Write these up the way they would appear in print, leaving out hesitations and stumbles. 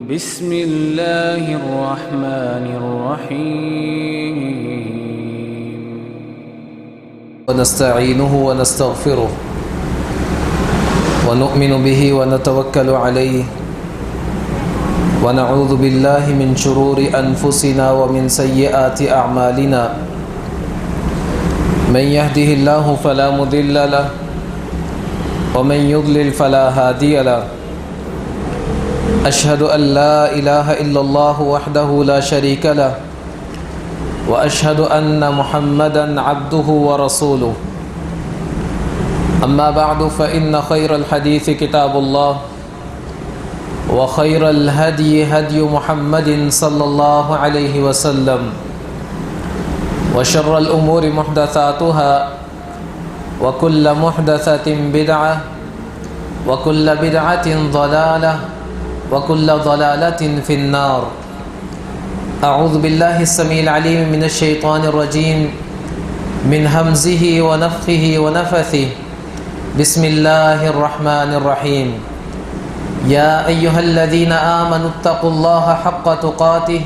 بسم اللہ الرحمن الرحیم ونستعینه ونستغفره ونؤمن به ونتوکل علیه ونعوذ باللہ من شرور انفسنا ومن سیئات اعمالنا من يهده الله فلا مضل له ومن يضلل فلا هادي له أشهد أن لا إله إلا الله وحده لا شريك له وأشهد أن محمدًا عبده ورسوله أما بعد فإن خير الحديث كتاب الله وخير الهدي هدي محمد صلى الله عليه وسلم وشر الأمور محدثاتها وكل محدثة بدعة وكل بدعة ضلالة وكل ضلالة في النار. أعوذ بالله السميع العليم من الشيطان الرجيم من همزه ونفخه ونفثه. بسم الله الرحمن الرحيم. يا أيها الذين آمنوا اتقوا الله حق تقاته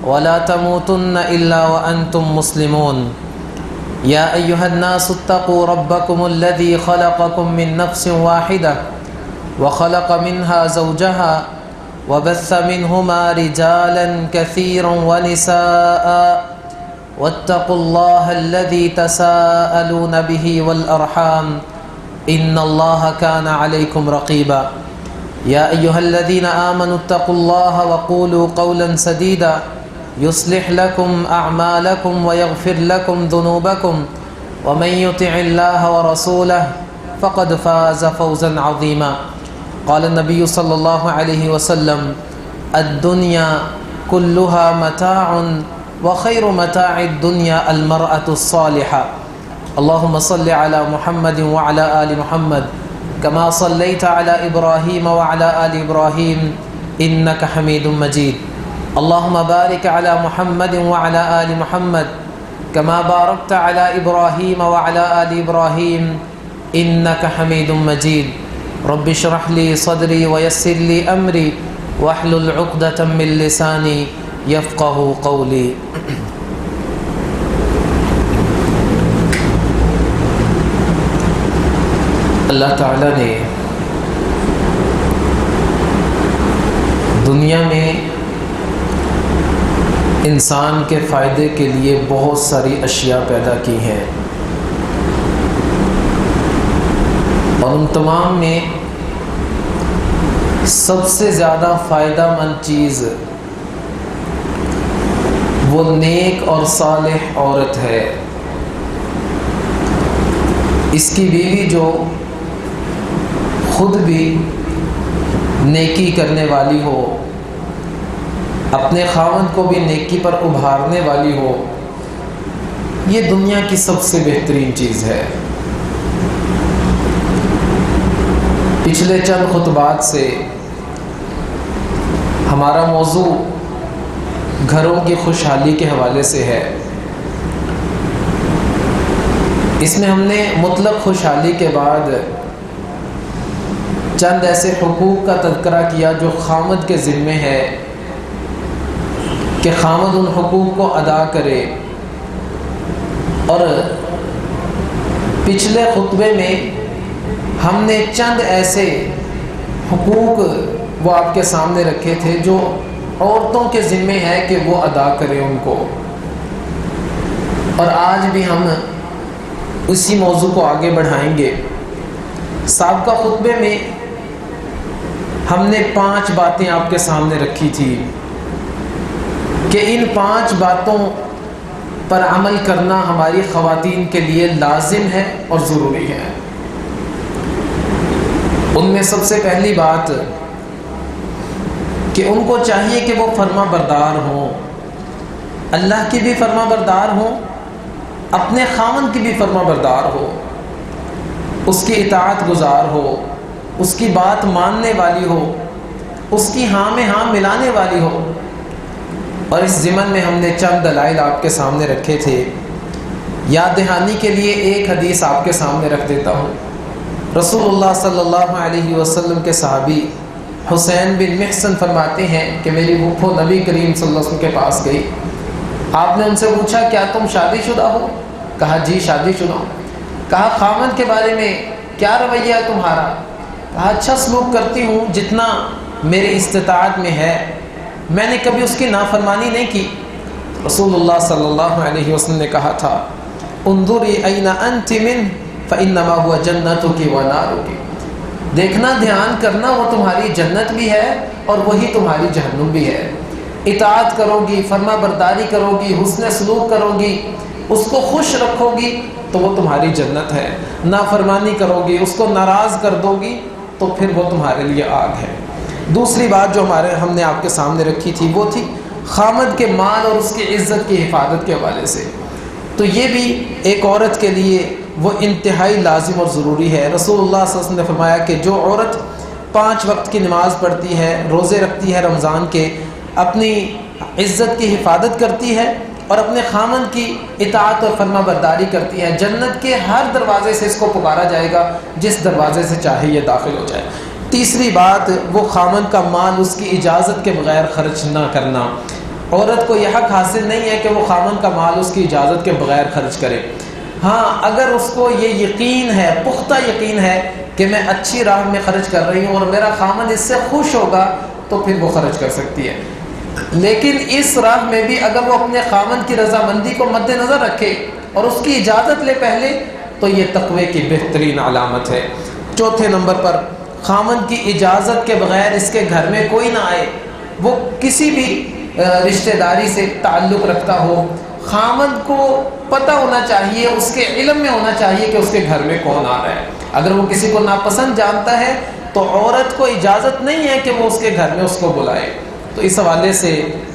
ولا تموتن إلا وأنتم مسلمون. يا أيها الناس اتقوا ربكم الذي خلقكم من نفس واحدة وخلق منها زوجها وبث منهما رجالا كثيرا ونساء واتقوا الله الذي تساءلون به والأرحام إن الله كان عليكم رقيبا. يا أيها الذين آمنوا اتقوا الله وقولوا قولا سديدا يصلح لكم أعمالكم ويغفر لكم ذنوبكم ومن يطع الله ورسوله فقد فاز فوزا عظيما. قال النبي صلى الله عليه وسلم الدنيا كلها متاع وخير متاع الدنيا المرأة الصالحة. اللهم صل على محمد وعلى آل محمد كما صليت على إبراهيم وعلى آل إبراهيم إنك حميد مجيد. اللهم بارك على محمد وعلى آل محمد كما باركت على إبراهيم وعلى آل إبراهيم إنك حميد مجيد. رب اشرح لي صدري ويسر لي أمري واحلل عقدة من لساني يفقه قولي. اللہ تعالیٰ نے دنیا میں انسان کے فائدے کے لیے بہت ساری اشیاء پیدا کی ہیں اور ان تمام میں سب سے زیادہ فائدہ مند چیز وہ نیک اور صالح عورت ہے. اس کی بیوی جو خود بھی نیکی کرنے والی ہو، اپنے خاوند کو بھی نیکی پر ابھارنے والی ہو، یہ دنیا کی سب سے بہترین چیز ہے. پچھلے چند خطبات سے ہمارا موضوع گھروں کی خوشحالی کے حوالے سے ہے. اس میں ہم نے مطلق خوشحالی کے بعد چند ایسے حقوق کا تذکرہ کیا جو خاوند کے ذمے ہے کہ خاوند ان حقوق کو ادا کرے. اور پچھلے خطبے میں ہم نے چند ایسے حقوق وہ آپ کے سامنے رکھے تھے جو عورتوں کے ذمے ہے کہ وہ ادا کریں ان کو. اور آج بھی ہم اسی موضوع کو آگے بڑھائیں گے. سابقہ خطبے میں ہم نے 5 باتیں آپ کے سامنے رکھی تھی کہ ان 5 باتوں پر عمل کرنا ہماری خواتین کے لیے لازم ہے اور ضروری ہے. ان میں سب سے پہلی بات کہ ان کو چاہیے کہ وہ فرما بردار ہوں، اللہ کی بھی فرما بردار ہوں، اپنے خاوند کی بھی فرما بردار ہو، اس کی اطاعت گزار ہو، اس کی بات ماننے والی ہو، اس کی ہاں میں ہاں ملانے والی ہو. اور اس ضمن میں ہم نے چند دلائل آپ کے سامنے رکھے تھے. یاد دہانی کے لیے ایک حدیث آپ کے سامنے رکھ دیتا ہوں. رسول اللہ صلی اللہ علیہ وسلم کے صحابی حسین بن محسن فرماتے ہیں کہ میری پھوپھو نبی کریم صلی اللہ علیہ وسلم کے پاس گئی. آپ نے ان سے پوچھا کیا تم شادی شدہ ہو؟ کہا جی شادی شدہ ہوں. کہا خامن کے بارے میں کیا رویہ ہے تمہارا؟ کہا اچھا سلوک کرتی ہوں جتنا میری استطاعت میں ہے، میں نے کبھی اس کی نافرمانی نہیں کی. رسول اللہ صلی اللہ علیہ وسلم نے کہا تھا انظری این انت من فانما هو جنتک و نارک. دیکھنا، دھیان کرنا، وہ تمہاری جنت بھی ہے اور وہی تمہاری جہنم بھی ہے. اطاعت کرو گی، فرما برداری کرو گی، حسن سلوک کرو گی، اس کو خوش رکھو گی تو وہ تمہاری جنت ہے. نافرمانی کرو گی، اس کو ناراض کر دو گی تو پھر وہ تمہارے لیے آگ ہے. دوسری بات جو ہم نے آپ کے سامنے رکھی تھی وہ تھی خامد کے مال اور اس کی عزت کی حفاظت کے حوالے سے. تو یہ بھی ایک عورت کے لیے وہ انتہائی لازم اور ضروری ہے. رسول اللہ صلی اللہ علیہ وسلم نے فرمایا کہ جو عورت 5 وقت کی نماز پڑھتی ہے، روزے رکھتی ہے رمضان کے، اپنی عزت کی حفاظت کرتی ہے اور اپنے خامن کی اطاعت اور فرما برداری کرتی ہے، جنت کے ہر دروازے سے اس کو پکارا جائے گا، جس دروازے سے چاہے یہ داخل ہو جائے. تیسری بات، وہ خامن کا مال اس کی اجازت کے بغیر خرچ نہ کرنا. عورت کو یہ حق حاصل نہیں ہے کہ وہ خامن کا مال اس کی اجازت کے بغیر خرچ کرے. ہاں اگر اس کو یہ یقین ہے، پختہ یقین ہے کہ میں اچھی راہ میں خرچ کر رہی ہوں اور میرا خامن اس سے خوش ہوگا تو پھر وہ خرچ کر سکتی ہے. لیکن اس راہ میں بھی اگر وہ اپنے خامن کی رضامندی کو مد نظر رکھے اور اس کی اجازت لے پہلے تو یہ تقوی کی بہترین علامت ہے. چوتھے نمبر پر خامن کی اجازت کے بغیر اس کے گھر میں کوئی نہ آئے. وہ کسی بھی رشتہ داری سے تعلق رکھتا ہو، خامن کو پتہ ہونا چاہیے، اس کے علم میں ہونا چاہیے کہ اس کے گھر میں کون آ رہا ہے. اگر وہ کسی کو ناپسند جانتا ہے تو عورت کو اجازت نہیں ہے کہ وہ اس کے گھر میں اس کو بلائے. تو اس حوالے سے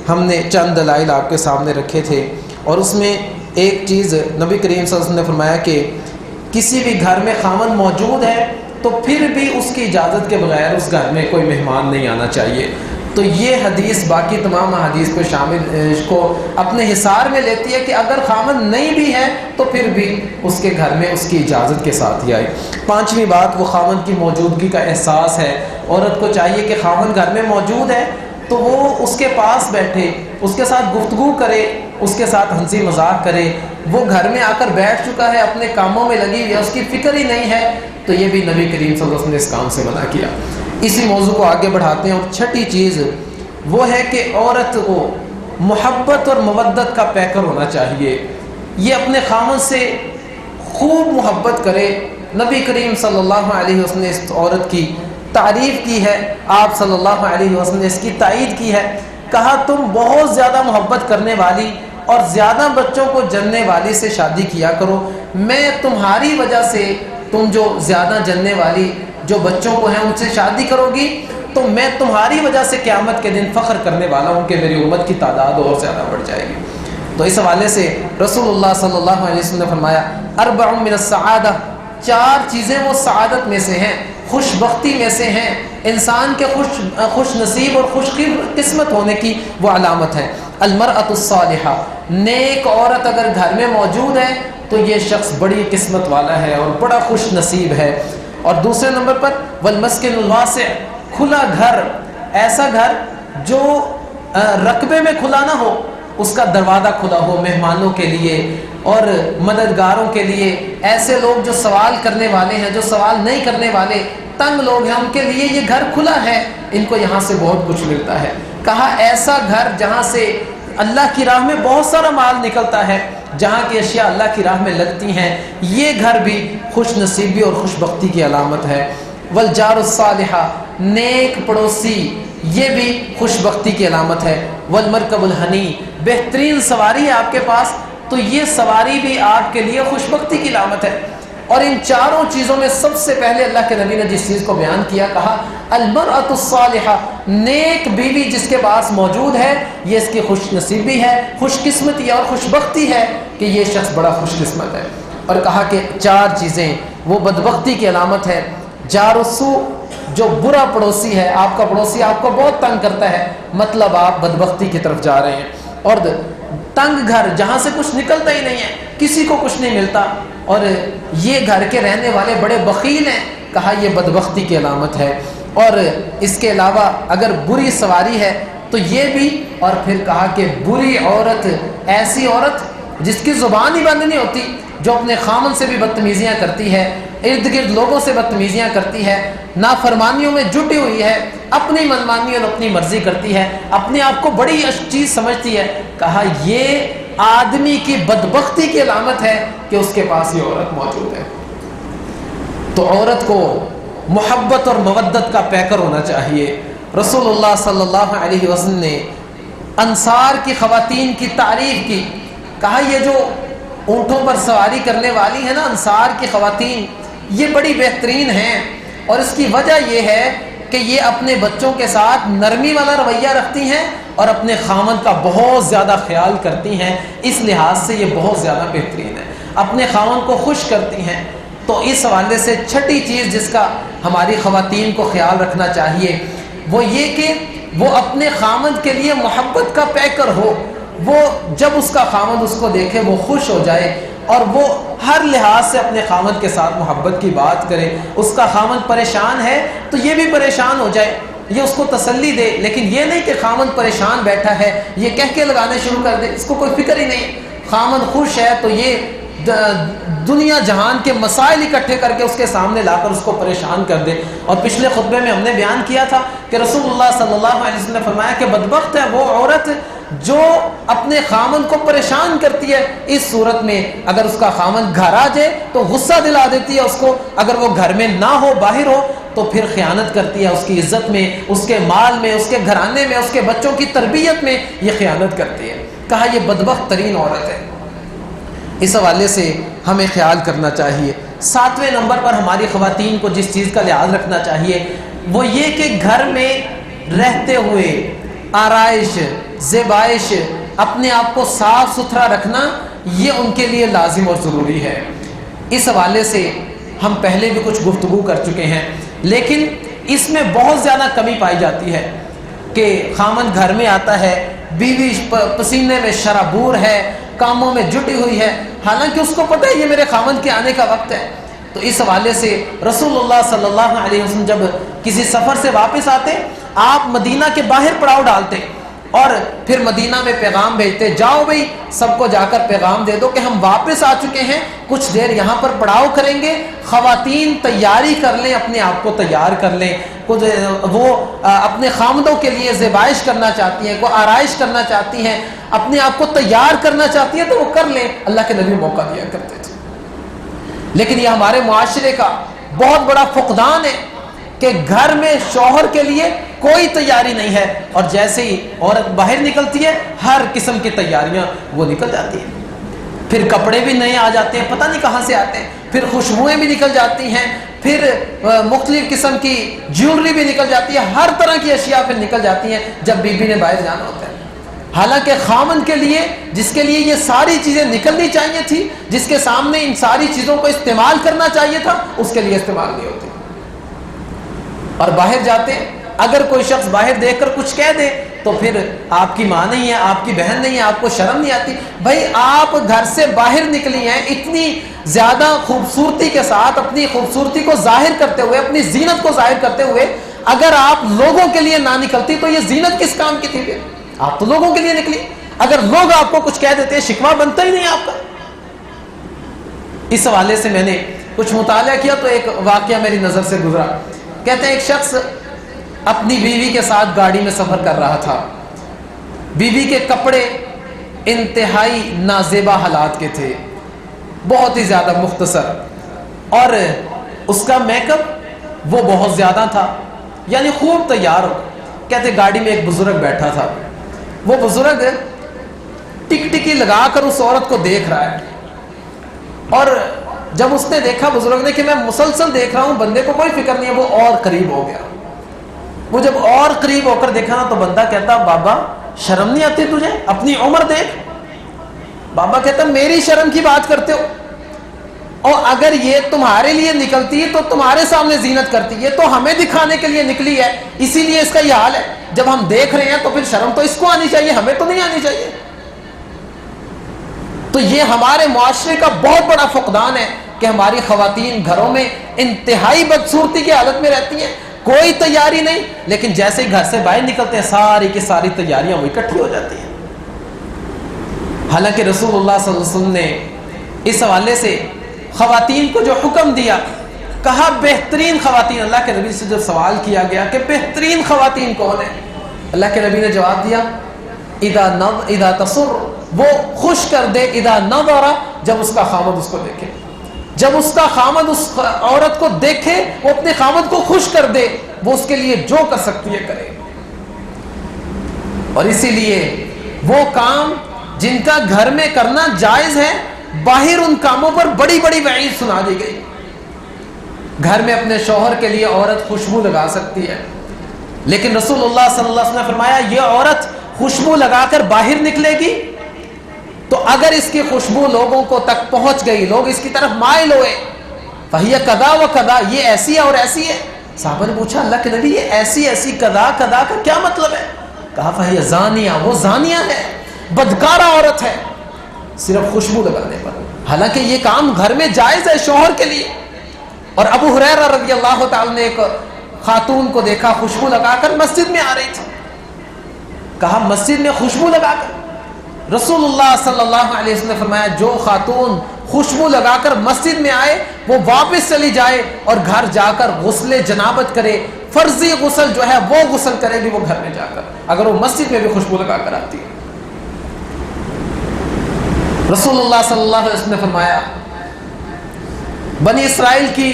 ہم نے چند دلائل آپ کے سامنے رکھے تھے اور اس میں ایک چیز نبی کریم صلی اللہ علیہ وسلم نے فرمایا کہ کسی بھی گھر میں خامن موجود ہے تو پھر بھی اس کی اجازت کے بغیر اس گھر میں کوئی مہمان نہیں آنا چاہیے. تو یہ حدیث باقی تمام حدیث کو شامل کو اپنے حصار میں لیتی ہے کہ اگر خامن نہیں بھی ہے تو پھر بھی اس کے گھر میں اس کی اجازت کے ساتھ ہی آئے. پانچویں بات، وہ خامن کی موجودگی کا احساس ہے. عورت کو چاہیے کہ خامن گھر میں موجود ہے تو وہ اس کے پاس بیٹھے، اس کے ساتھ گفتگو کرے، اس کے ساتھ ہنسی مذاق کرے. وہ گھر میں آ کر بیٹھ چکا ہے، اپنے کاموں میں لگی ہوئی ہے، اس کی فکر ہی نہیں ہے تو یہ بھی نبی کریم صلی اللہ علیہ وسلم نے اس کام سے منع کیا. اسی موضوع کو آگے بڑھاتے ہیں. اور چھٹی چیز وہ ہے کہ عورت کو محبت اور مودت کا پیکر ہونا چاہیے. یہ اپنے خامن سے خوب محبت کرے. نبی کریم صلی اللہ علیہ وسلم نے اس عورت کی تعریف کی ہے، آپ صلی اللہ علیہ وسلم نے اس کی تائید کی ہے. کہا تم بہت زیادہ محبت کرنے والی اور زیادہ بچوں کو جننے والی سے شادی کیا کرو. میں تمہاری وجہ سے، تم جو زیادہ جننے والی جو بچوں کو ہیں ان سے شادی کرو گی تو میں تمہاری وجہ سے قیامت کے دن فخر کرنے والا ہوں کہ میری امت کی تعداد اور زیادہ بڑھ جائے گی. تو اس حوالے سے رسول اللہ صلی اللہ علیہ وسلم نے فرمایا 4 من السعادہ، 4 چیزیں وہ سعادت میں سے ہیں، خوش بختی میں سے ہیں، انسان کے خوش نصیب اور خوش قسمت ہونے کی وہ علامت ہے. المرأة الصالحہ، نیک عورت اگر گھر میں موجود ہے تو یہ شخص بڑی قسمت والا ہے اور بڑا خوش نصیب ہے. اور دوسرے نمبر پر والمسکن الواسع، کھلا گھر، ایسا گھر جو رقبے میں کھلا نہ ہو، اس کا دروازہ کھلا ہو مہمانوں کے لیے اور مددگاروں کے لیے. ایسے لوگ جو سوال کرنے والے ہیں، جو سوال نہیں کرنے والے، تنگ لوگ ہیں، ان کے لیے یہ گھر کھلا ہے، ان کو یہاں سے بہت کچھ ملتا ہے. کہا ایسا گھر جہاں سے اللہ کی راہ میں بہت سارا مال نکلتا ہے، جہاں کی اشیاء اللہ کی راہ میں لگتی ہیں، یہ گھر بھی خوش نصیبی اور خوش بختی کی علامت ہے. والجار الصالحہ، نیک پڑوسی، یہ بھی خوش بختی کی علامت ہے. والمرکب الحنی، بہترین سواری ہے آپ کے پاس تو یہ سواری بھی آپ کے لیے خوش بختی کی علامت ہے. اور ان 4 چیزوں میں سب سے پہلے اللہ کے نبی نے جس چیز کو بیان کیا، کہا المرأة الصالحہ، نیک بیوی جس کے پاس موجود ہے یہ اس کی خوش نصیبی ہے، خوش قسمتی اور خوش بختی ہے کہ یہ شخص بڑا خوش قسمت ہے. اور کہا کہ 4 چیزیں وہ بدبختی کی علامت ہے. جار السوء، جو برا پڑوسی ہے، آپ کا پڑوسی آپ کو بہت تنگ کرتا ہے، مطلب آپ بدبختی کی طرف جا رہے ہیں. اور تنگ گھر، جہاں سے کچھ نکلتا ہی نہیں ہے، کسی کو کچھ نہیں ملتا اور یہ گھر کے رہنے والے بڑے بخیل ہیں، کہا یہ بدبختی کی علامت ہے. اور اس کے علاوہ اگر بری سواری ہے تو یہ بھی، اور پھر کہا کہ بری عورت ایسی عورت جس کی زبان ہی بند نہیں ہوتی، جو اپنے خامن سے بھی بدتمیزیاں کرتی ہے، ارد گرد لوگوں سے بدتمیزیاں کرتی ہے، نافرمانیوں میں جٹی ہوئی ہے، اپنی منمانی اور اپنی مرضی کرتی ہے، اپنے آپ کو بڑی چیز سمجھتی ہے، کہا یہ آدمی کی بدبختی کی علامت ہے کہ اس کے پاس یہ عورت موجود ہے۔ تو عورت کو محبت اور مودت کا پیکر ہونا چاہیے۔ رسول اللہ صلی اللہ علیہ وسلم نے انصار کی خواتین کی تعریف کی، کہا یہ جو اونٹوں پر سواری کرنے والی ہیں نا انصار کی خواتین، یہ بڑی بہترین ہیں، اور اس کی وجہ یہ ہے کہ یہ اپنے بچوں کے ساتھ نرمی والا رویہ رکھتی ہیں اور اپنے خامن کا بہت زیادہ خیال کرتی ہیں، اس لحاظ سے یہ بہت زیادہ بہترین ہے، اپنے خامن کو خوش کرتی ہیں۔ تو اس حوالے سے چھٹی چیز جس کا ہماری خواتین کو خیال رکھنا چاہیے وہ یہ کہ وہ اپنے خامد کے لیے محبت کا پیکر ہو، وہ جب اس کا خامد اس کو دیکھے وہ خوش ہو جائے اور وہ ہر لحاظ سے اپنے خامد کے ساتھ محبت کی بات کرے۔ اس کا خامد پریشان ہے تو یہ بھی پریشان ہو جائے، یہ اس کو تسلی دے، لیکن یہ نہیں کہ خامد پریشان بیٹھا ہے یہ کہہ کے لگانے شروع کر دے، اس کو کوئی فکر ہی نہیں۔ خامد خوش ہے تو یہ دنیا جہان کے مسائل اکٹھے کر کے اس کے سامنے لا کر اس کو پریشان کر دے۔ اور پچھلے خطبے میں ہم نے بیان کیا تھا کہ رسول اللہ صلی اللہ علیہ وسلم نے فرمایا کہ بدبخت ہے وہ عورت جو اپنے خامن کو پریشان کرتی ہے۔ اس صورت میں اگر اس کا خامن گھر آ جائے تو غصہ دلا دیتی ہے اس کو، اگر وہ گھر میں نہ ہو باہر ہو تو پھر خیانت کرتی ہے اس کی عزت میں، اس کے مال میں، اس کے گھرانے میں، اس کے بچوں کی تربیت میں یہ خیانت کرتی ہے۔ کہا یہ بدبخت ترین عورت ہے۔ اس حوالے سے ہمیں خیال کرنا چاہیے۔ 7ویں نمبر پر ہماری خواتین کو جس چیز کا لحاظ رکھنا چاہیے وہ یہ کہ گھر میں رہتے ہوئے آرائش، زیبائش، اپنے آپ کو صاف ستھرا رکھنا یہ ان کے لیے لازم اور ضروری ہے۔ اس حوالے سے ہم پہلے بھی کچھ گفتگو کر چکے ہیں، لیکن اس میں بہت زیادہ کمی پائی جاتی ہے کہ خامن گھر میں آتا ہے، بیوی پسینے میں شرابور ہے، کاموں میں جٹی ہوئی ہے، حالانکہ اس کو پتہ ہے یہ میرے خامن کے آنے کا وقت ہے۔ تو اس حوالے سے رسول اللہ صلی اللہ علیہ وسلم جب کسی سفر سے واپس آتے آپ مدینہ کے باہر پڑاؤ ڈالتے اور پھر مدینہ میں پیغام بھیجتے، جاؤ بھئی سب کو جا کر پیغام دے دو کہ ہم واپس آ چکے ہیں، کچھ دیر یہاں پر پڑاؤ کریں گے، خواتین تیاری کر لیں، اپنے آپ کو تیار کر لیں، کچھ وہ اپنے خامدوں کے لیے زیبائش کرنا چاہتی ہیں، کوئی آرائش کرنا چاہتی ہیں، اپنے آپ کو تیار کرنا چاہتی ہیں تو وہ کر لیں۔ اللہ کے نبی موقع دیا کرتے تھے۔ لیکن یہ ہمارے معاشرے کا بہت بڑا فقدان ہے کہ گھر میں شوہر کے لیے کوئی تیاری نہیں ہے، اور جیسے ہی عورت باہر نکلتی ہے ہر قسم کی تیاریاں وہ نکل جاتی ہیں، پھر کپڑے بھی نئے آ جاتے ہیں، پتہ نہیں کہاں سے آتے ہیں، پھر خوشبوئیں بھی نکل جاتی ہیں، پھر مختلف قسم کی جیولری بھی نکل جاتی ہے، ہر طرح کی اشیاء پھر نکل جاتی ہیں جب بیوی نے باہر جانا ہوتا ہے۔ حالانکہ خامن کے لیے جس کے لیے یہ ساری چیزیں نکلنی چاہیے تھی، جس کے سامنے ان ساری چیزوں کو استعمال کرنا چاہیے تھا، اس کے لیے استعمال نہیں ہوتی، اور باہر جاتے اگر کوئی شخص باہر دیکھ کر کچھ کہہ دے تو پھر آپ کی ماں نہیں ہے، آپ کی بہن نہیں ہے، آپ کو شرم نہیں آتی؟ بھائی آپ گھر سے باہر نکلی ہیں اتنی زیادہ خوبصورتی کے ساتھ، اپنی خوبصورتی کو ظاہر کرتے ہوئے، اپنی زینت کو ظاہر کرتے ہوئے، اگر آپ لوگوں کے لیے نہ نکلتی تو یہ زینت کس کام کی تھی؟ آپ تو لوگوں کے لیے نکلی، اگر لوگ آپ کو کچھ کہہ دیتے ہیں شکوہ بنتا ہی نہیں آپ کا۔ اس حوالے سے میں نے کچھ مطالعہ کیا تو ایک واقعہ میری نظر سے گزرا۔ کہتے ہیں ایک شخص اپنی بیوی کے ساتھ گاڑی میں سفر کر رہا تھا، بیوی کے کپڑے انتہائی نازیبا حالات کے تھے، بہت ہی زیادہ مختصر، اور اس کا میک اپ وہ بہت زیادہ تھا، یعنی خوب تیار ہو۔ کہتے گاڑی میں ایک بزرگ بیٹھا تھا، وہ بزرگ ٹک ٹکی لگا کر اس عورت کو دیکھ رہا ہے، اور جب اس نے دیکھا بزرگ نے کہ میں مسلسل دیکھ رہا ہوں، بندے کو کوئی فکر نہیں ہے، وہ اور قریب ہو گیا۔ وہ جب اور قریب ہو کر دیکھا نا تو بندہ کہتا بابا شرم نہیں آتی تجھے؟ اپنی عمر دیکھ۔ بابا کہتا میری شرم کی بات کرتے ہو، اور اگر یہ تمہارے لیے نکلتی ہے تو تمہارے سامنے زینت کرتی، یہ تو ہمیں دکھانے کے لیے نکلی ہے، اسی لیے اس کا یہ حال ہے۔ جب ہم دیکھ رہے ہیں تو پھر شرم تو اس کو آنی چاہیے، ہمیں تو نہیں آنی چاہیے۔ تو یہ ہمارے معاشرے کا بہت بڑا فقدان ہے کہ ہماری خواتین گھروں میں انتہائی بدصورتی کی حالت میں رہتی ہیں، کوئی تیاری نہیں، لیکن جیسے ہی گھر سے باہر نکلتے ہیں ساری کی ساری تیاریاں وہ اکٹھی ہو جاتی ہیں۔ حالانکہ رسول اللہ صلی اللہ علیہ وسلم نے اس حوالے سے خواتین کو جو حکم دیا، کہا بہترین خواتین، اللہ کے نبی سے جب سوال کیا گیا کہ بہترین خواتین کون ہیں، اللہ کے نبی نے جواب دیا اذا تسر، وہ خوش کر دے، اذا نظر، جب اس کا خامد اس کو دیکھے، جب اس کا خامد اس عورت کو دیکھے، وہ اپنے خامد کو خوش کر دے، وہ اس کے لیے جو کر سکتی ہے کرے۔ اور اسی لیے وہ کام جن کا گھر میں کرنا جائز ہے، باہر ان کاموں پر بڑی بڑی وعید سنا دی گئی۔ گھر میں اپنے شوہر کے لیے عورت خوشبو لگا سکتی ہے، لیکن رسول اللہ صلی اللہ علیہ وسلم نے فرمایا یہ عورت خوشبو لگا کر باہر نکلے گی تو اگر اس کی خوشبو لوگوں کو تک پہنچ گئی، لوگ اس کی طرف مائل ہوئے، فَهِيَ كَذَا وَكَذَا، یہ ایسی ہے اور ایسی ہے۔ صحابہ نے پوچھا اللہ کے نبی یہ ایسی ایسی کذا کذا کا کیا مطلب ہے؟ کہا فَهِيَ زانیہ، وہ زانیہ ہے، بدکارہ عورت ہے، صرف خوشبو لگانے پر۔ حالانکہ یہ کام گھر میں جائز ہے شوہر کے لیے۔ اور ابو ہریرہ رضی اللہ تعالی نے ایک خاتون کو دیکھا خوشبو لگا کر مسجد میں آ رہی تھی، کہا مسجد میں خوشبو لگا کر؟ رسول اللہ صلی اللہ علیہ وسلم نے فرمایا جو خاتون خوشبو لگا کر مسجد میں آئے وہ واپس چلی جائے اور گھر جا کر غسل جنابت کرے، فرضی غسل جو ہے وہ غسل کرے گی وہ گھر میں جا کر، اگر وہ مسجد میں بھی خوشبو لگا کر آتی ہے۔ رسول اللہ صلی اللہ علیہ وسلم نے فرمایا بنی اسرائیل کی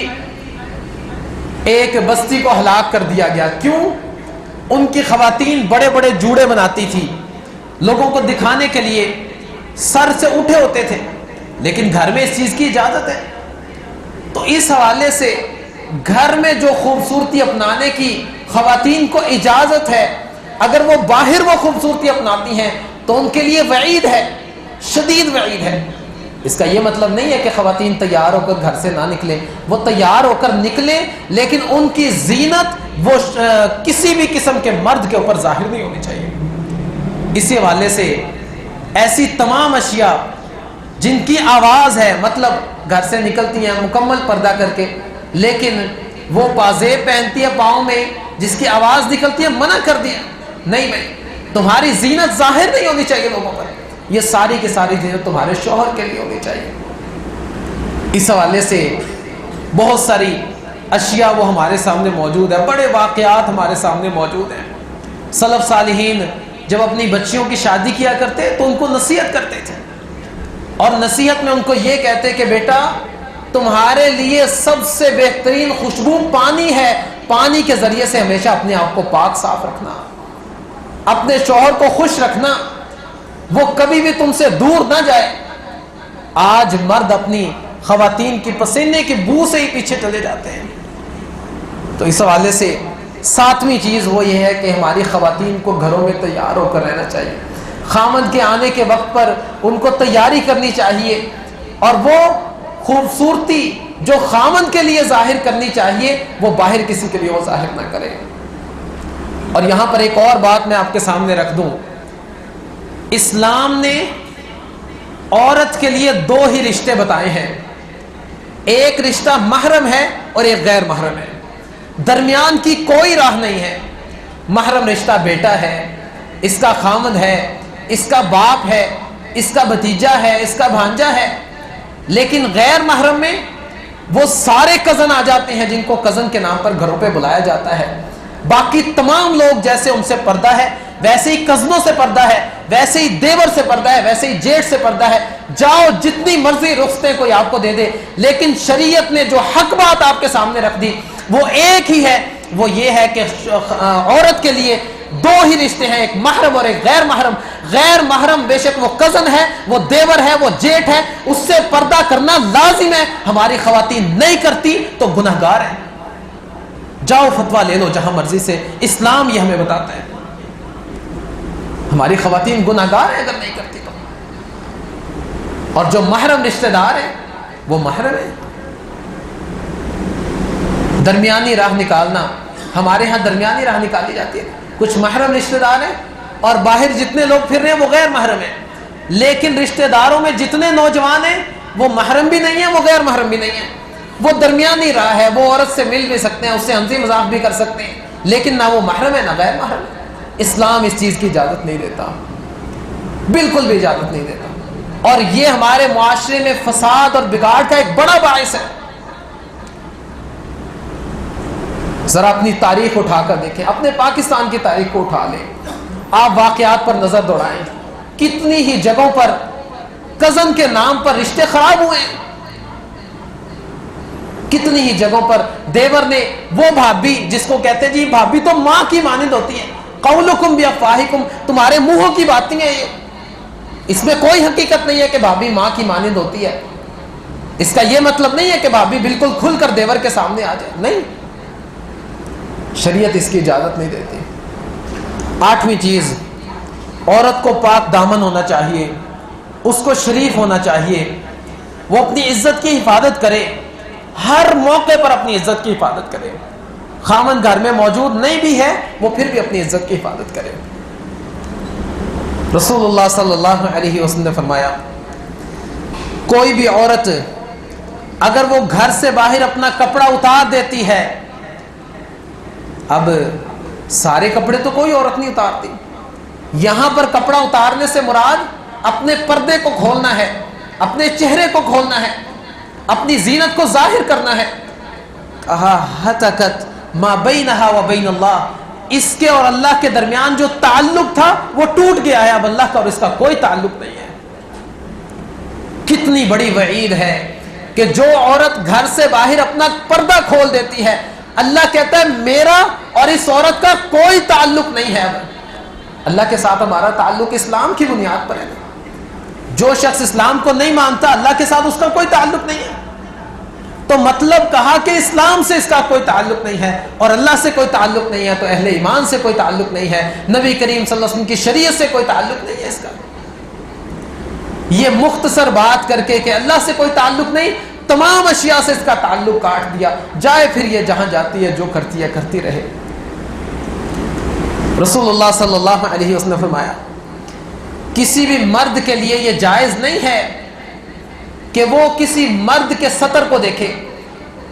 ایک بستی کو ہلاک کر دیا گیا، کیوں؟ ان کی خواتین بڑے بڑے جوڑے بناتی تھی، لوگوں کو دکھانے کے لیے سر سے اٹھے ہوتے تھے، لیکن گھر میں اس چیز کی اجازت ہے۔ تو اس حوالے سے گھر میں جو خوبصورتی اپنانے کی خواتین کو اجازت ہے، اگر وہ باہر وہ خوبصورتی اپناتی ہیں تو ان کے لیے وعید ہے، شدید وعید ہے۔ اس کا یہ مطلب نہیں ہے کہ خواتین تیار ہو کر گھر سے نہ نکلیں، وہ تیار ہو کر نکلیں، لیکن ان کی زینت وہ کسی بھی قسم کے مرد کے اوپر ظاہر نہیں ہونی چاہیے۔ اسی حوالے سے ایسی تمام اشیاء جن کی آواز ہے، مطلب گھر سے نکلتی ہیں مکمل پردہ کر کے، لیکن وہ پازیب پہنتی ہے پاؤں میں جس کی آواز نکلتی ہے، منع کر دیا، نہیں بھائی تمہاری زینت ظاہر نہیں ہونی چاہیے لوگوں پر، یہ ساری کی ساری زینت تمہارے شوہر کے لیے ہونی چاہیے۔ اس حوالے سے بہت ساری اشیاء وہ ہمارے سامنے موجود ہے، بڑے واقعات ہمارے سامنے موجود ہیں۔ سلف صالحین جب اپنی بچیوں کی شادی کیا کرتے تو ان کو نصیحت کرتے تھے، اور نصیحت میں ان کو یہ کہتے کہ بیٹا تمہارے لیے سب سے بہترین خوشبو پانی ہے، پانی کے ذریعے سے ہمیشہ اپنے آپ کو پاک صاف رکھنا، اپنے شوہر کو خوش رکھنا، وہ کبھی بھی تم سے دور نہ جائے۔ آج مرد اپنی خواتین کی پسینے کی بو سے ہی پیچھے چلے جاتے ہیں۔ تو اس حوالے سے ساتویں چیز وہ یہ ہے کہ ہماری خواتین کو گھروں میں تیار ہو کر رہنا چاہیے، خامد کے آنے کے وقت پر ان کو تیاری کرنی چاہیے، اور وہ خوبصورتی جو خامد کے لیے ظاہر کرنی چاہیے وہ باہر کسی کے لیے وہ ظاہر نہ کرے۔ اور یہاں پر ایک اور بات میں آپ کے سامنے رکھ دوں، اسلام نے عورت کے لیے دو ہی رشتے بتائے ہیں، ایک رشتہ محرم ہے اور ایک غیر محرم ہے، درمیان کی کوئی راہ نہیں ہے۔ محرم رشتہ بیٹا ہے، اس کا خامد ہے، اس کا باپ ہے، اس کا بھتیجا ہے، اس کا بھانجا ہے، لیکن غیر محرم میں وہ سارے کزن آ جاتے ہیں جن کو کزن کے نام پر گھروں پہ بلایا جاتا ہے۔ باقی تمام لوگ جیسے ان سے پردہ ہے ویسے ہی کزنوں سے پردہ ہے، ویسے ہی دیور سے پردہ ہے، ویسے ہی جیٹھ سے پردہ ہے، جاؤ جتنی مرضی رخصتیں کوئی آپ کو دے دے، لیکن شریعت نے جو حق بات آپ کے سامنے رکھ دی وہ ایک ہی ہے، وہ یہ ہے کہ عورت کے لیے دو ہی رشتے ہیں، ایک محرم اور ایک غیر محرم۔ غیر محرم بے شک وہ کزن ہے، وہ دیور ہے، وہ جیٹھ ہے، اس سے پردہ کرنا لازم ہے، ہماری خواتین نہیں کرتی تو گناہگار ہیں۔ جاؤ فتویٰ لے لو جہاں مرضی سے، اسلام یہ ہمیں بتاتا ہے ہماری خواتین گناہگار ہیں اگر نہیں کرتی تو۔ اور جو محرم رشتہ دار ہیں وہ محرم ہیں۔ درمیانی راہ نکالنا، ہمارے ہاں درمیانی راہ نکالی جاتی ہے، کچھ محرم رشتہ دار ہیں اور باہر جتنے لوگ پھر رہے ہیں وہ غیر محرم ہیں، لیکن رشتہ داروں میں جتنے نوجوان ہیں وہ محرم بھی نہیں ہیں، وہ غیر محرم بھی نہیں ہیں۔ وہ درمیانی راہ ہے، وہ عورت سے مل بھی سکتے ہیں، اس سے ہنسی مذاق بھی کر سکتے ہیں، لیکن نہ وہ محرم ہے نہ غیر محرم ہے۔ اسلام اس چیز کی اجازت نہیں دیتا، بالکل بھی اجازت نہیں دیتا، اور یہ ہمارے معاشرے میں فساد اور بگاڑ کا ایک بڑا باعث ہے۔ ذرا اپنی تاریخ اٹھا کر دیکھیں، اپنے پاکستان کی تاریخ کو اٹھا لیں، آپ واقعات پر نظر دوڑائیں، کتنی ہی جگہوں پر کزن کے نام پر رشتے خراب ہوئے ہیں، کتنی ہی جگہوں پر دیور نے وہ بھابھی جس کو کہتے ہیں جی بھابھی تو ماں کی مانند ہوتی ہے، قولکم بافواہکم، تمہارے منہوں کی باتیں ہیں یہ، اس میں کوئی حقیقت نہیں ہے کہ بھابھی ماں کی مانند ہوتی ہے۔ اس کا یہ مطلب نہیں ہے کہ بھابھی بالکل کھل کر دیور کے سامنے آ جائے، نہیں، شریعت اس کی اجازت نہیں دیتی۔ 8ویں چیز، عورت کو پاک دامن ہونا چاہیے، اس کو شریف ہونا چاہیے، وہ اپنی عزت کی حفاظت کرے، ہر موقع پر اپنی عزت کی حفاظت کرے، خاوند گھر میں موجود نہیں بھی ہے وہ پھر بھی اپنی عزت کی حفاظت کرے۔ رسول اللہ صلی اللہ علیہ وسلم نے فرمایا، کوئی بھی عورت اگر وہ گھر سے باہر اپنا کپڑا اتار دیتی ہے، اب سارے کپڑے تو کوئی عورت نہیں اتارتی، یہاں پر کپڑا اتارنے سے مراد اپنے پردے کو کھولنا ہے، اپنے چہرے کو کھولنا ہے، اپنی زینت کو ظاہر کرنا ہے۔ کہا ہتکت ما بینہا و بین اللہ، اس کے اور اللہ کے درمیان جو تعلق تھا وہ ٹوٹ گیا ہے، اب اللہ کا اور اس کا کوئی تعلق نہیں ہے۔ کتنی بڑی وعید ہے کہ جو عورت گھر سے باہر اپنا پردہ کھول دیتی ہے، اللہ کہتا ہے میرا اور اس عورت کا کوئی تعلق نہیں ہے۔ اللہ کے ساتھ ہمارا تعلق اسلام کی بنیاد پر ہے، جو شخص اسلام کو نہیں مانتا اللہ کے ساتھ اس کا کوئی تعلق نہیں ہے، تو مطلب کہا کہ اسلام سے اس کا کوئی تعلق نہیں ہے اور اللہ سے کوئی تعلق نہیں ہے، تو اہل ایمان سے کوئی تعلق نہیں ہے، نبی کریم صلی اللہ علیہ وسلم کی شریعت سے کوئی تعلق نہیں ہے اس کا۔ یہ مختصر بات کر کے کہ اللہ سے کوئی تعلق نہیں، تمام اشیاء سے اس کا تعلق کاٹ دیا، جائے پھر یہ جہاں جاتی ہے جو کرتی ہے کرتی رہے۔ رسول اللہ صلی اللہ علیہ وسلم نے فرمایا، کسی بھی مرد کے لیے یہ جائز نہیں ہے کہ وہ کسی مرد کے سطر کو دیکھے،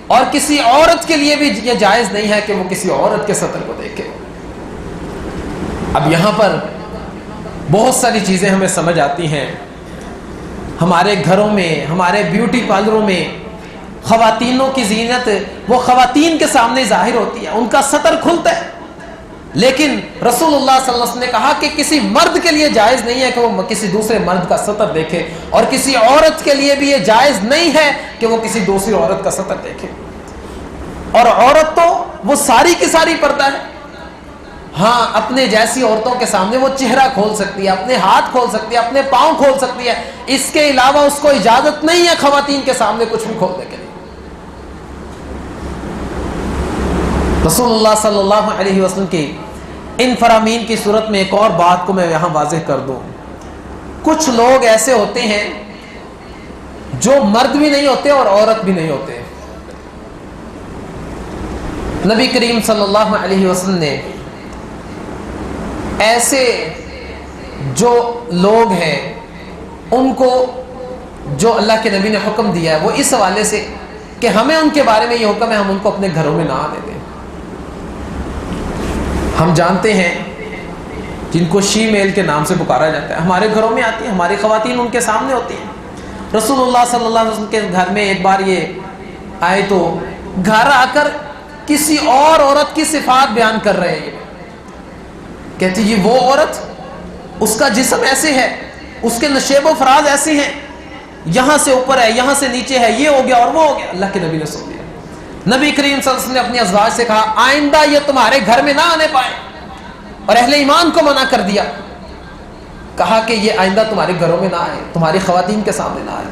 اور کسی عورت کے لیے بھی یہ جائز نہیں ہے کہ وہ کسی عورت کے سطر کو دیکھے۔ اب یہاں پر بہت ساری چیزیں ہمیں سمجھ آتی ہیں، ہمارے گھروں میں، ہمارے بیوٹی پارلروں میں خواتینوں کی زینت وہ خواتین کے سامنے ظاہر ہوتی ہے، ان کا سطر کھلتا ہے، لیکن رسول اللہ صلی اللہ علیہ وسلم نے کہا کہ کسی مرد کے لیے جائز نہیں ہے کہ وہ کسی دوسرے مرد کا سطر دیکھے، اور کسی عورت کے لیے بھی یہ جائز نہیں ہے کہ وہ کسی دوسری عورت کا سطر دیکھے۔ اور عورت تو وہ ساری کی ساری پردہ ہے، ہاں اپنے جیسی عورتوں کے سامنے وہ چہرہ کھول سکتی ہے، اپنے ہاتھ کھول سکتی ہے، اپنے پاؤں کھول سکتی ہے، اس کے علاوہ اس کو اجازت نہیں ہے خواتین کے سامنے کچھ بھی کھولنے کے لیے۔ رسول اللہ صلی اللہ علیہ وسلم کی ان فرامین کی صورت میں ایک اور بات کو میں یہاں واضح کر دوں، کچھ لوگ ایسے ہوتے ہیں جو مرد بھی نہیں ہوتے اور عورت بھی نہیں ہوتے۔ نبی کریم صلی اللہ علیہ وسلم نے ایسے جو لوگ ہیں ان کو جو اللہ کے نبی نے حکم دیا ہے وہ اس حوالے سے کہ ہمیں ان کے بارے میں یہ حکم ہے ہم ان کو اپنے گھروں میں نہ آنے دیں۔ ہم جانتے ہیں جن کو شی میل کے نام سے پکارا جاتا ہے، ہمارے گھروں میں آتی ہیں، ہماری خواتین ان کے سامنے ہوتی ہیں۔ رسول اللہ صلی اللہ علیہ وسلم کے گھر میں ایک بار یہ آئے تو گھر آ کر کسی اور عورت کی صفات بیان کر رہے ہیں، کہتی جی وہ عورت، اس کا جسم ایسے ہے، اس کے نشیب و فراز ایسے ہیں، یہاں سے اوپر ہے، یہاں سے نیچے ہے، یہ ہو گیا اور وہ ہو گیا۔ اللہ کے نبی نے سن لیا۔ نبی کریم صلی اللہ علیہ وسلم نے اپنی ازواج سے کہا آئندہ یہ تمہارے گھر میں نہ آنے پائے، اور اہل ایمان کو منع کر دیا، کہا کہ یہ آئندہ تمہارے گھروں میں نہ آئے، تمہاری خواتین کے سامنے نہ آئے۔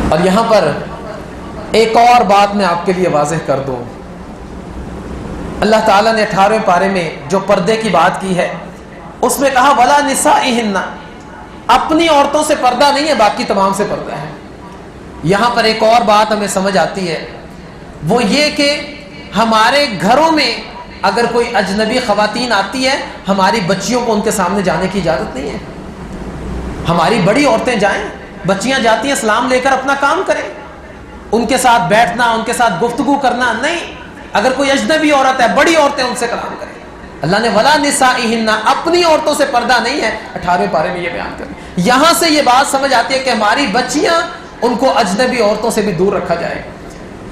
اور یہاں پر ایک اور بات میں آپ کے لیے واضح کر دوں، اللہ تعالیٰ نے 18ویں پارے میں جو پردے کی بات کی ہے اس میں کہا وَلَا نِسَائِهِنَّ، اپنی عورتوں سے پردہ نہیں ہے، باقی تمام سے پردہ ہے۔ یہاں پر ایک اور بات ہمیں سمجھ آتی ہے، وہ یہ کہ ہمارے گھروں میں اگر کوئی اجنبی خواتین آتی ہے، ہماری بچیوں کو ان کے سامنے جانے کی اجازت نہیں ہے۔ ہماری بڑی عورتیں جائیں، بچیاں جاتی ہیں سلام لے کر اپنا کام کریں، ان کے ساتھ بیٹھنا، ان کے ساتھ گفتگو کرنا نہیں. اگر کوئی اجنبی عورت ہے، بڑی عورتیں، ان سے کلام کریں. اللہ نے ولا نسائہن، اپنی عورتوں سے پردہ نہیں ہے. 18ویں پارے میں یہ بیان کریں. یہاں سے یہ بات سمجھ آتی ہے کہ ہماری بچیاں، ان کو اجنبی عورتوں سے بھی دور رکھا جائے،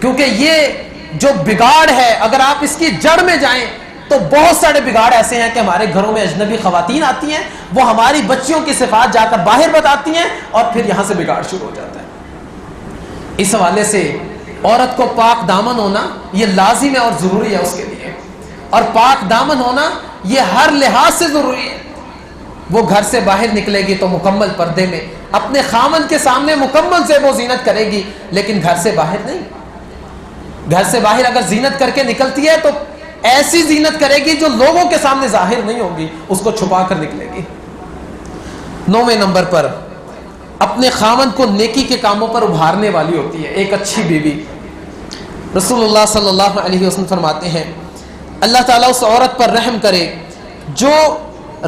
کیونکہ یہ جو بگاڑ ہے اگر آپ اس کی جڑ میں جائیں تو بہت سارے بگاڑ ایسے ہیں کہ ہمارے گھروں میں اجنبی خواتین آتی ہیں، وہ ہماری بچیوں کی صفات جا کر باہر بتاتی ہیں اور پھر یہاں سے بگاڑ شروع ہو جاتا ہے. اس حوالے سے عورت کو پاک دامن ہونا یہ لازم ہے اور ضروری ہے اس کے لیے، اور پاک دامن ہونا یہ ہر لحاظ سے ضروری ہے. وہ گھر سے باہر نکلے گی تو مکمل پردے میں، اپنے خامن کے سامنے مکمل زیب و زینت کرے گی، لیکن گھر سے باہر نہیں. گھر سے باہر اگر زینت کر کے نکلتی ہے تو ایسی زینت کرے گی جو لوگوں کے سامنے ظاہر نہیں ہوگی، اس کو چھپا کر نکلے گی. 9ویں نمبر پر اپنے خامن کو نیکی کے کاموں پر ابھارنے والی ہوتی ہے ایک اچھی بیوی. رسول اللہ صلی اللہ علیہ وسلم فرماتے ہیں اللہ تعالیٰ اس عورت پر رحم کرے جو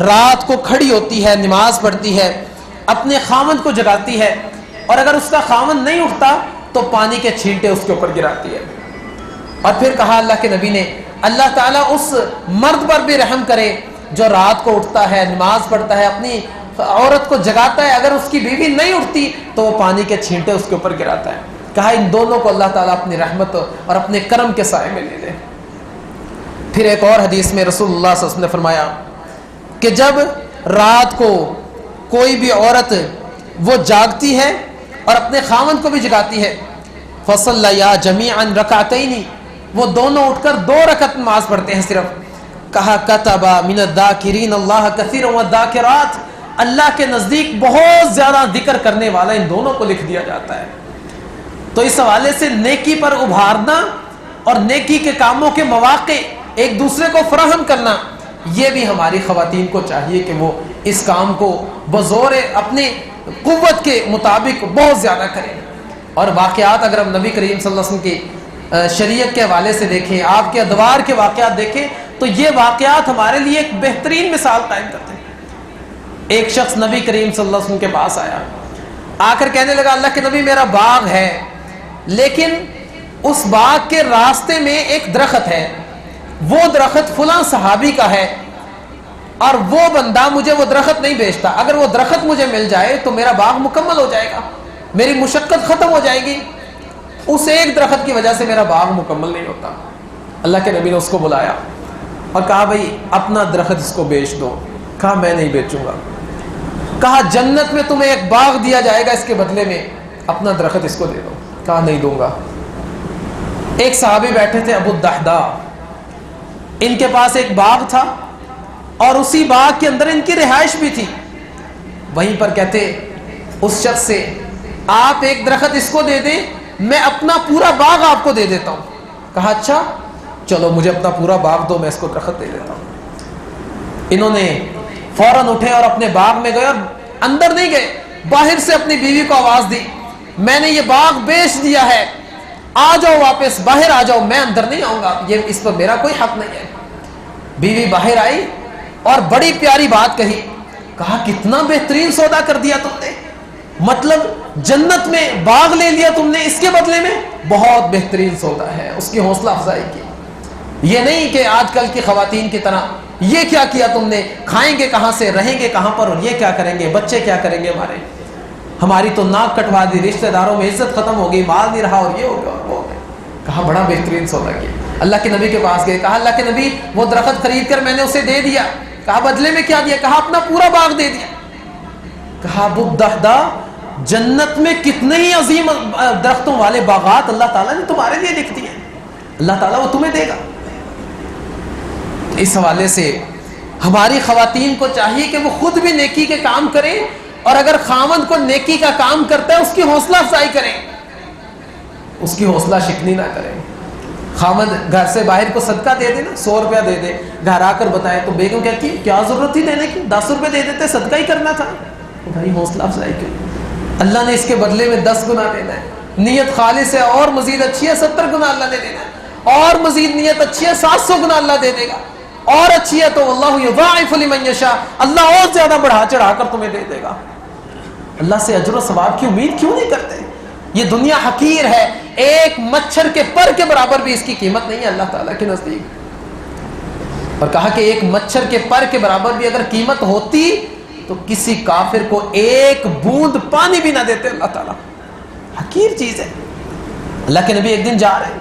رات کو کھڑی ہوتی ہے، نماز پڑھتی ہے، اپنے خامن کو جگاتی ہے، اور اگر اس کا خامن نہیں اٹھتا تو پانی کے چھینٹے اس کے اوپر گراتی ہے. اور پھر کہا اللہ کے نبی نے اللہ تعالیٰ اس مرد پر بھی رحم کرے جو رات کو اٹھتا ہے، نماز پڑھتا ہے، اپنی عورت کو جگاتا ہے، اگر اس کی بیوی نہیں اٹھتی تو وہ پانی کے چھینٹے اس کے اوپر گراتا ہے. کہا ان دونوں کو اللہ تعالیٰ اپنی رحمت اور اپنے کرم کے سائے میں لے لے. پھر ایک اور حدیث میں رسول اللہ صلی اللہ علیہ وسلم نے فرمایا کہ جب رات کو کوئی بھی عورت وہ جاگتی ہے اور اپنے خامن کو بھی جگاتی ہے، فصلیا جمیعا رکعتین، وہ دونوں اٹھ کر 2 رکعت نماز پڑھتے ہیں صرف. کہا کتب من الذاکرین اللہ کثیرا والذاکرات، اللہ کے نزدیک بہت زیادہ ذکر کرنے والا ان دونوں کو لکھ دیا جاتا ہے. تو اس حوالے سے نیکی پر ابھارنا اور نیکی کے کاموں کے مواقع ایک دوسرے کو فراہم کرنا، یہ بھی ہماری خواتین کو چاہیے کہ وہ اس کام کو بزور اپنی قوت کے مطابق بہت زیادہ کریں. اور واقعات اگر ہم نبی کریم صلی اللہ علیہ وسلم کی شریعت کے حوالے سے دیکھیں، آپ کے ادوار کے واقعات دیکھیں، تو یہ واقعات ہمارے لیے ایک بہترین مثال قائم کرتے ہیں. ایک شخص نبی کریم صلی اللہ علیہ وسلم کے پاس آیا، آ کر کہنے لگا اللہ کے نبی میرا باغ ہے، لیکن اس باغ کے راستے میں ایک درخت ہے، وہ درخت فلاں صحابی کا ہے، اور وہ بندہ مجھے وہ درخت نہیں بیچتا، اگر وہ درخت مجھے مل جائے تو میرا باغ مکمل ہو جائے گا، میری مشقت ختم ہو جائے گی. اس ایک درخت کی وجہ سے میرا باغ مکمل نہیں ہوتا. اللہ کے نبی نے اس کو بلایا اور کہا بھائی اپنا درخت اس کو بیچ دو. کہا میں نہیں بیچوں گا. کہا جنت میں تمہیں ایک باغ دیا جائے گا اس کے بدلے میں، اپنا درخت اس کو دے دو. کہا نہیں دوں گا. ایک صحابی بیٹھے تھے ابو الدحداء، ان کے پاس ایک باغ تھا اور اسی باغ کے اندر ان کی رہائش بھی تھی. وہیں پر کہتے اس شخص سے آپ ایک درخت اس کو دے دیں، میں اپنا پورا باغ آپ کو دے دیتا ہوں. کہا اچھا چلو مجھے اپنا پورا باغ دو، میں اس کو درخت دے دیتا ہوں. انہوں نے فوراً اٹھے اور اپنے باغ میں گئے، اور اندر نہیں گئے، باہر سے اپنی بیوی کو آواز دی میں نے یہ باغ بیچ دیا ہے، آ جاؤ واپس، باہر آ جاؤ، میں اندر نہیں آؤں گا، یہ اس پر میرا کوئی حق نہیں ہے. بیوی باہر آئی اور بڑی پیاری بات کہی. کہا کتنا بہترین سودا کر دیا تم نے، مطلب جنت میں باغ لے لیا تم نے، اس کے بدلے میں بہت بہترین سودا ہے. اس کی حوصلہ افزائی کی. یہ نہیں کہ آج کل کی خواتین کی طرح یہ کیا کیا تم نے، کھائیں گے کہاں سے، رہیں گے کہاں پر، اور یہ کیا کریں گے، بچے کیا کریں گے ہماری تو ناک کٹوا دی، رشتہ داروں میں عزت ختم ہو گئی، مال نہیں رہا، اور یہ ہو گیا اور وہ ہو گیا. کہا بڑا بہترین سودا کیا. اللہ کے نبی کے پاس گئے. کہا اللہ کے نبی وہ درخت خرید کر میں نے اسے دے دیا. کہا بدلے میں کیا دیا؟ کہا اپنا پورا باغ دے دیا. کہا ابو الدحداء جنت میں کتنے ہی عظیم درختوں والے باغات اللہ تعالیٰ نے تمہارے لیے لکھ دیے، اللہ تعالیٰ وہ تمہیں دے گا. اس حوالے سے ہماری خواتین کو چاہیے کہ وہ خود بھی نیکی کے کام کریں، اور اگر خاوند کو نیکی کا کام کرتا ہے اس کی حوصلہ افزائی کریں، اس کی حوصلہ شکنی نہ کریں. خاوند گھر سے باہر کو صدقہ دے دے نا، 100 روپیہ دے دے، گھر آ کر بتائے تو بیگم کہتی ہے کیا ضرورت تھی دینے کی، 10 روپے دے دیتے، صدقہ ہی کرنا تھا. بھائی حوصلہ افزائی کیوں؟ اللہ نے اس کے بدلے میں 10 گنا دینا ہے. نیت خالص ہے اور مزید اچھی ہے 70 گنا اللہ نے دینا ہے، اور مزید نیت اچھی ہے 700 گنا اللہ دے دے گا، اور اچھی ہے تو اللہ یضاعف لمن یشاء، اللہ اور زیادہ بڑھا چڑھا کر تمہیں دے دے گا. اللہ سے اجر و ثواب کی امید کیوں نہیں کرتے؟ یہ دنیا حقیر ہے، ایک مچھر کے پر کے برابر بھی اس کی قیمت نہیں ہے اللہ تعالیٰ کے نزدیک. اور کہا کہ ایک مچھر کے پر کے برابر بھی اگر قیمت ہوتی تو کسی کافر کو ایک بوند پانی بھی نہ دیتے اللہ تعالیٰ. حقیر چیز ہے. اللہ کے نبی ایک دن جا رہے ہیں,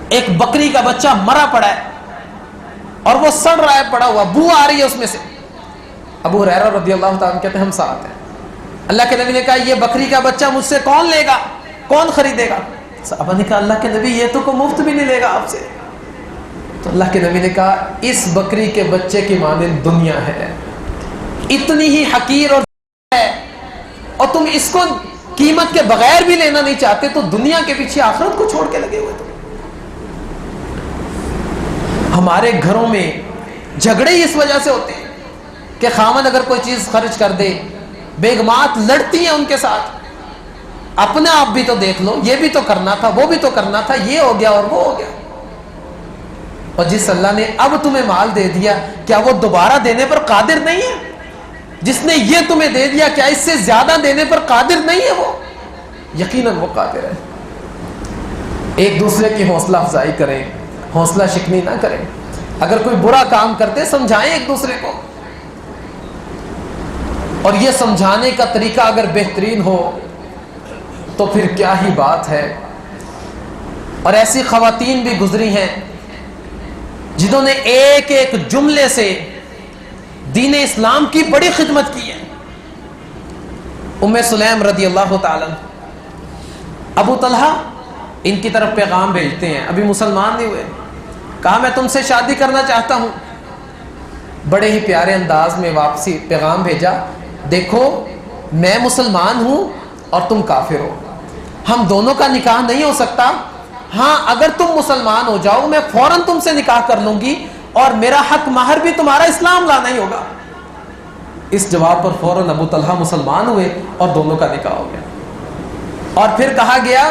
ایک بکری کا بچہ مرا پڑا ہے اور وہ سڑ رہا ہے, پڑا ہوا, بو آ رہی ہے اس میں سے. ابو ہریرہ رضی اللہ تعالیٰ کہتے ہیں ہم ساتھ ہیں. اللہ کے نبی نے کہا یہ بکری کا بچہ مجھ سے کون لے گا, کون خریدے گا؟ صحابہ نے کہا اللہ کے نبی یہ تو کوئی مفت بھی نہیں لے گا آپ سے. تو اللہ کے نبی نے کہا اس بکری کے بچے کی مانند دنیا ہے, اتنی ہی حقیر اور ہے, اور تم اس کو قیمت کے بغیر بھی لینا نہیں چاہتے تو دنیا کے پیچھے آخرت کو چھوڑ کے لگے ہوئے. تم ہمارے گھروں میں جھگڑے ہی اس وجہ سے ہوتے ہیں کہ خاوند اگر کوئی چیز خرچ کر دے, بیگمات لڑتی ہیں ان کے ساتھ, اپنے آپ بھی تو دیکھ لو, یہ بھی تو کرنا تھا, وہ بھی تو کرنا تھا, یہ ہو گیا اور وہ ہو گیا. اور جس اللہ نے اب تمہیں مال دے دیا کیا وہ دوبارہ دینے پر قادر نہیں ہے؟ جس نے یہ تمہیں دے دیا کیا اس سے زیادہ دینے پر قادر نہیں ہے؟ وہ یقیناً وہ قادر ہے. ایک دوسرے کی حوصلہ افزائی کریں, حوصلہ شکنی نہ کریں. اگر کوئی برا کام کرتے سمجھائیں ایک دوسرے کو, اور یہ سمجھانے کا طریقہ اگر بہترین ہو تو پھر کیا ہی بات ہے. اور ایسی خواتین بھی گزری ہیں جنہوں نے ایک ایک جملے سے دین اسلام کی بڑی خدمت کی ہے. ام سلیم رضی اللہ تعالی, ابو طلحہ ان کی طرف پیغام بھیجتے ہیں, ابھی مسلمان نہیں ہوئے, کہا میں تم سے شادی کرنا چاہتا ہوں. بڑے ہی پیارے انداز میں واپسی پیغام بھیجا, دیکھو میں مسلمان ہوں اور تم کافر ہو, ہم دونوں کا نکاح نہیں ہو سکتا. ہاں اگر تم مسلمان ہو جاؤ میں فوراً تم سے نکاح کر لوں گی اور میرا حق مہر بھی تمہارا اسلام لانا ہی ہوگا. اس جواب پر فوراً ابو طلحہ مسلمان ہوئے اور دونوں کا نکاح ہو گیا. اور پھر کہا گیا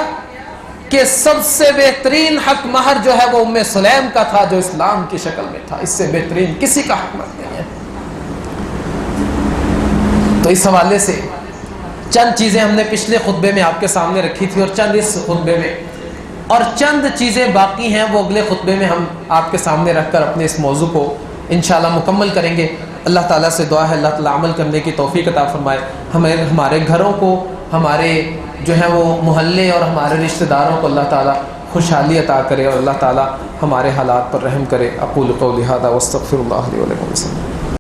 کہ سب سے بہترین حق مہر جو ہے وہ ام سلیم کا تھا جو اسلام کی شکل میں تھا, اس سے بہترین کسی کا حق مہر نہیں ہے. تو اس حوالے سے چند چیزیں ہم نے پچھلے خطبے میں آپ کے سامنے رکھی تھی اور چند اس خطبے میں, اور چند چیزیں باقی ہیں وہ اگلے خطبے میں ہم آپ کے سامنے رکھ کر اپنے اس موضوع کو انشاءاللہ مکمل کریں گے. اللہ تعالیٰ سے دعا ہے اللہ تعالیٰ عمل کرنے کی توفیق عطا فرمائے. ہمارے گھروں کو, ہمارے جو ہے وہ محلے اور ہمارے رشتہ داروں کو اللہ تعالیٰ خوشحالی عطا کرے اور اللہ تعالیٰ ہمارے حالات پر رحم کرے. اقول قولی ھذا واستغفر اللہ لی ولکم.